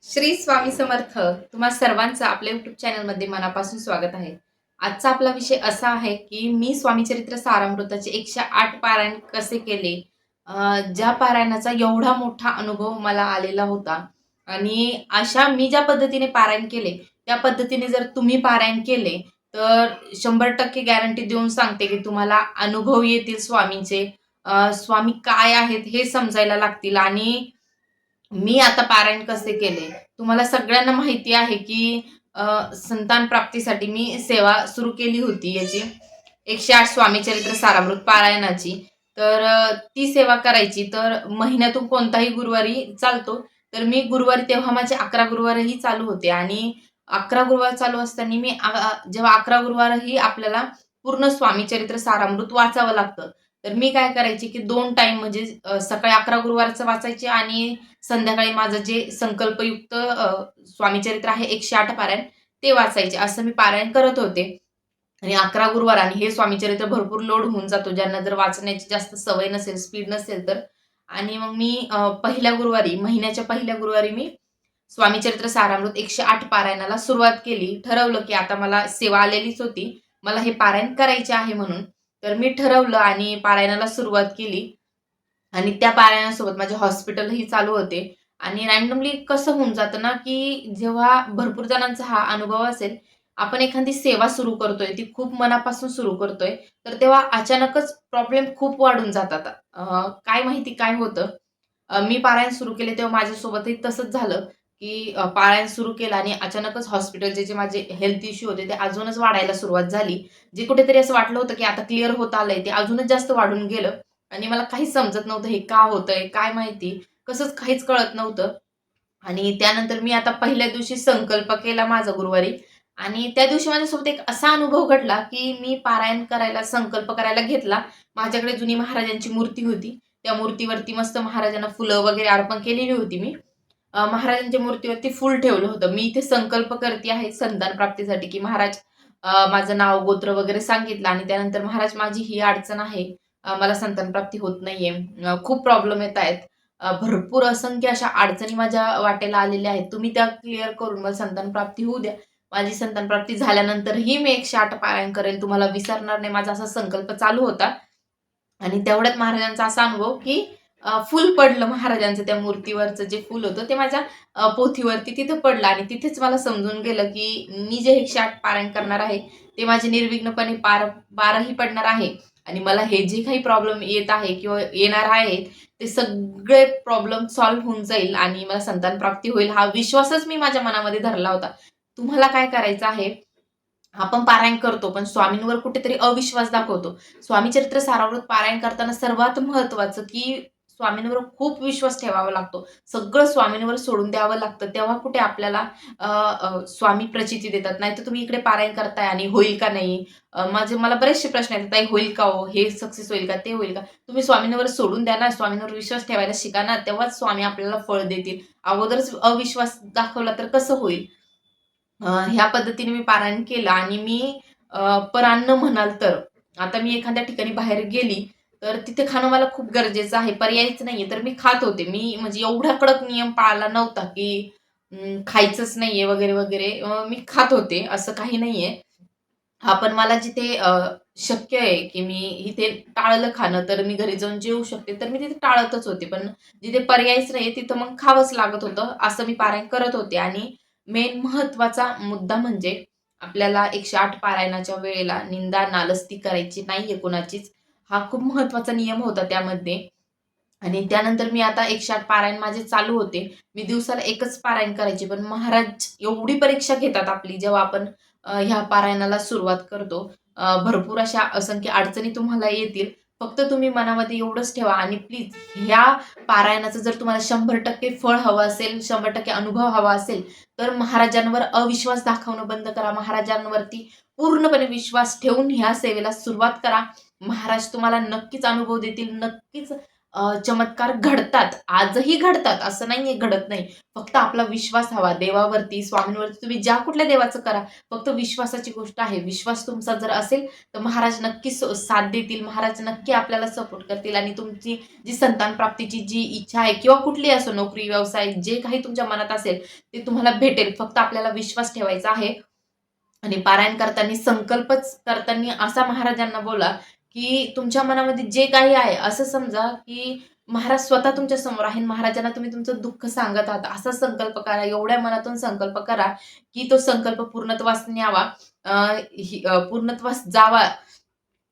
श्री स्वामी समर्थ. तुम्हा सर्वांचं आपल्या युट्यूब चॅनलमध्ये मनापासून स्वागत आहे. आजचा आपला विषय असा आहे की मी स्वामीचरित्र सारामृताचे 108 पारायण कसे केले. ज्या पारायणाचा एवढा मोठा अनुभव मला आलेला होता आणि अशा मी ज्या पद्धतीने पारायण केले त्या पद्धतीने जर तुम्ही पारायण केले तर 100% गॅरंटी देऊन सांगते की तुम्हाला अनुभव येतील स्वामींचे. स्वामी काय आहेत हे समजायला लागतील. आणि मी आता पारायण कसे केले, तुम्हाला सगळ्यांना माहिती आहे की संतान प्राप्तीसाठी मी सेवा सुरू केली होती याची 108 स्वामीचरित्र सारामृत पारायणाची. तर ती सेवा करायची तर महिन्यातून कोणताही गुरुवारी चालतो. तर मी गुरुवारी तेव्हा माझे 11 गुरुवारही चालू होते आणि 11 गुरुवार चालू असताना जेव्हा 11 गुरुवारही आपल्याला पूर्ण स्वामीचरित्र सारामृत वाचावं लागतं. तर मी काय करायचे की 2 टाईम म्हणजे सकाळी 11 गुरुवारचं वाचायचे आणि संध्याकाळी माझं जे संकल्पयुक्त स्वामीचरित्र आहे 108 पारायण ते वाचायचे. असं मी पारायण करत होते. आणि 11 गुरुवार आणि हे स्वामीचरित्र भरपूर लोड होऊन जातो ज्यांना जर वाचण्याची जास्त सवय नसेल, स्पीड नसेल तर. आणि मग मी पहिल्या गुरुवारी, महिन्याच्या पहिल्या गुरुवारी मी स्वामीचरित्र सारामृत 108 पारायणाला सुरुवात केली. ठरवलं की आता मला सेवा आलेलीच होती. मला हे पारायण करायचे आहे म्हणून. तर मी ठरवलं आणि पारायणाला सुरुवात केली. आणि त्या पारायणासोबत माझे हॉस्पिटलही चालू होते. आणि रँडमली कसं होऊन जातं ना, की जेव्हा भरपूर जणांचा हा अनुभव असेल, आपण एखादी सेवा सुरू करतोय, ती खूप मनापासून सुरू करतोय, तर तेव्हा अचानकच प्रॉब्लेम खूप वाढून जातात. काय माहिती काय होतं, मी पारायण सुरू केले तेव्हा माझ्यासोबतही तसंच झालं, की पारायण सुरू केलं आणि अचानकच हॉस्पिटलचे जे माझे हेल्थ इश्यू होते, ते अजूनच वाढायला सुरुवात झाली. जे कुठेतरी असं वाटलं होतं, की आता क्लिअर होत आलंय, ते अजूनच जास्त वाढून गेलं. आणि मला काहीच समजत नव्हतं हे का होतंय? काय माहिती? कसंच काहीच कळत नव्हतं. आणि त्यानंतर मी आता पहिल्या दिवशी संकल्प केला माझा गुरुवारी आणि त्या दिवशी माझ्यासोबत एक असा अनुभव घडला, की मी पारायण करायला, संकल्प करायला घेतला. माझ्याकडे जुनी महाराजांची मूर्ती होती. त्या मूर्तीवरती मस्त महाराजांना फुलं वगैरे अर्पण केलेली होती मी. महाराजांच्या मूर्तीवरती फुल ठेवलं होतं. मी इथे संकल्प करते आहे संतान प्राप्तीसाठी, की महाराज माझं नाव, गोत्र वगैरे सांगितलं आणि त्यानंतर महाराज माझी ही अडचण आहे. मला संतान प्राप्ती होत नाहीये. खूप प्रॉब्लेम येत आहेत. भरपूर असंख्य अशा अडचणी माझ्या वाटेला आलेल्या आहेत. तुम्ही त्या क्लिअर करून मला संतान प्राप्ती होऊ द्या. माझी संतान प्राप्ती झाल्यानंतरही मी 108 पारायण करेल. तुम्हाला विसरणार नाही. माझा असा संकल्प चालू होता. आणि तेवढ्यात महाराजांचा असा अनुभव, की फुल पडलं महाराजांचं त्या मूर्तीवरचं जे फुल होतं ते माझ्या पोथीवरती तिथं पडलं आणि तिथेच मला समजून गेलं, की मी जे 108 पारायण करणार आहे, ते माझे निर्विघ्नपणे पारही पडणार आहे. आणि मला हे जे काही प्रॉब्लेम येत आहे किंवा येणार आहेत, ते सगळे प्रॉब्लेम सॉल्व्ह होऊन जाईल आणि मला संतान प्राप्ती होईल हा विश्वासच मी माझ्या मनामध्ये धरला होता. तुम्हाला काय करायचं आहे, आपण पारायण करतो, पण स्वामींवर कुठेतरी अविश्वास दाखवतो. स्वामीचरित्र सारामृत पारायण करताना सर्वात महत्त्वाचं, की स्वामींवर खूप विश्वास ठेवावा लागतो. सगळं स्वामींवर सोडून द्यावं लागतं. तेव्हा कुठे आपल्याला स्वामी प्रचिती देतात. नाहीतर तुम्ही इकडे पारायण करताय आणि होईल का नाही? मला बरेचसे प्रश्न येतात, "ताई होईल का हो? हे सक्सेस होईल का? ते होईल का?" तुम्ही स्वामींवर सोडून द्या ना, स्वामींवर विश्वास ठेवायला शिका ना, तेव्हाच स्वामी आपल्याला फळ देतील. अगोदरच अविश्वास दाखवला तर कसं होईल? ह्या पद्धतीने मी पारायण केलं आणि मी परान्न म्हणाल तर, आता मी एखाद्या ठिकाणी बाहेर गेली, तर तिथे खाणं मला खूप गरजेचं आहे. पर्यायच नाहीये. तर मी खात होते. मी म्हणजे एवढा कडक नियम पाळला नव्हता, की खायचंच नाहीये वगैरे, वगैरे. मी खात होते, असं काही नाहीये. हां, पण मला जिथे शक्य आहे, की मी इथे टाळलं खाणं, तर मी घरी जाऊन जेवू शकते, तर मी तिथे टाळतच होते. पण जिथे पर्यायच नाहीये, तिथं मग खावंच लागत होतं. असं मी पारायण करत होते आणि मेन महत्त्वाचा मुद्दा म्हणजे आपल्याला 108 पारायणाच्या वेळेला निंदा, नालस्ती करायची नाहीये कुणाचीच. हा खूप महत्त्वाचा नियम होता त्यामध्ये. आणि त्यानंतर मी आता 108 पारायण माझे चालू होते. मी दिवसाला एकच पारायण करायचे. पण महाराज एवढी परीक्षा घेतात आपली जेव्हा आपण ह्या पारायणाला सुरुवात करतो. भरपूर अशा असंख्य अडचणी तुम्हाला येतील. फक्त तुम्ही मनामध्ये एवढंच ठेवा आणि प्लीज ह्या पारायणाचं जर तुम्हाला 100% फळ हवं असेल, 100% अनुभव हवा असेल, तर महाराजांवर अविश्वास दाखवणं बंद करा. महाराजांवरती पूर्णपणे विश्वास ठेवून ह्या सेवेला सुरुवात करा. महाराज तुम्हाला नक्कीच अनुभव देतील. नक्कीच चमत्कार घडतात. आजही घडतात. असं नाहीये घडत नाही. फक्त आपला विश्वास हवा देवावरती, स्वामींवरती. तुम्ही ज्या कुठल्या देवाचं करा. फक्त विश्वासाची गोष्ट आहे. विश्वास तुमचा जर असेल, तर महाराज नक्कीच साथ देतील. महाराज नक्की आपल्याला सपोर्ट करतील आणि तुमची जी संतान प्राप्तीची जी इच्छा आहे किंवा कुठलीही असो नोकरी, व्यवसाय जे काही तुमच्या मनात असेल, ते तुम्हाला भेटेल. फक्त आपल्याला विश्वास ठेवायचा आहे. आणि पारायण करताना संकल्पच करताना असा महाराजांना बोला, की तुमच्या मनामध्ये जे काही आहे असं समजा, की महाराज स्वतः तुमच्या समोर आहे. महाराजांना तुम्ही तुमचं दुःख सांगत आहात. असा संकल्प करा. एवढ्या मनातून संकल्प करा, की तो संकल्प पूर्णत्वास न्यावा. पूर्णत्वास जावा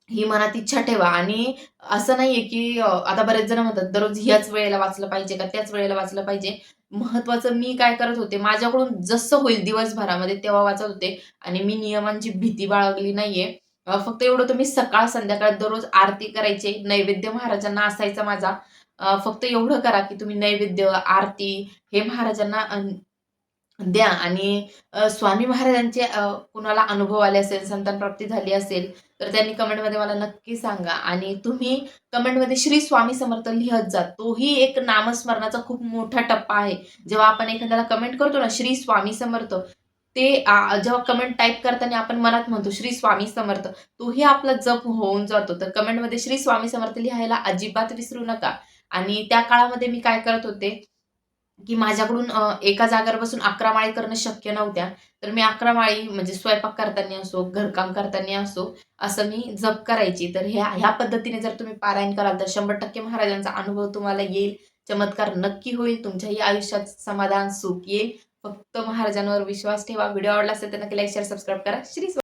ही मनात इच्छा ठेवा आणि असं नाहीये, की आता बरेच जण म्हणतात, दररोज ह्याच वेळेला वाचलं पाहिजे का त्याच वेळेला वाचलं पाहिजे. महत्त्वाचं मी काय करत होते, माझ्याकडून जसं होईल दिवसभरामध्ये तेव्हा वाचत होते आणि मी नियमांची भीती बाळगली नाहीये. फक्त एवढं तुम्ही सकाळ, संध्याकाळ दररोज आरती करायची. नैवेद्य महाराजांना असायचा माझा. फक्त एवढं करा, की तुम्ही नैवेद्य, आरती हे महाराजांना द्या आणि स्वामी महाराजांचे कुणाला अनुभव आले असेल, संतान प्राप्ती झाली असेल, तर त्यांनी कमेंटमध्ये मला नक्की सांगा आणि तुम्ही कमेंटमध्ये श्री स्वामी समर्थ लिहत जा. तोही एक नामस्मरणाचा खूप मोठा टप्पा आहे. जेव्हा आपण एखाद्याला कमेंट करतो ना, श्री स्वामी समर्थ, ते जेव्हा कमेंट टाइप करताना आपण मनात म्हणतो श्री स्वामी समर्थ, तोही आपला जप होऊन जातो. तर कमेंटमध्ये श्री स्वामी समर्थ लिहायला अजिबात विसरू नका. आणि त्या काळामध्ये मी काय करत होते, की माझ्याकडून एका जागेवर बसून 11 माळी करणं शक्य नव्हत्या. तर मी 11 माळी म्हणजे स्वयंपाक करताना असो, घरकाम करताना असो, असं मी जप करायची. तर ह्या पद्धतीने जर तुम्ही पारायण कराल, तर 100% महाराजांचा अनुभव तुम्हाला येईल. चमत्कार नक्की होईल. तुमच्याही आयुष्यात समाधान, सुख येईल. फक्त महाराजांवर विश्वास ठेवा. व्हिडिओ आवडला असेल तर नक्की लाईक, शेअर, सबस्क्राईब करा. श्री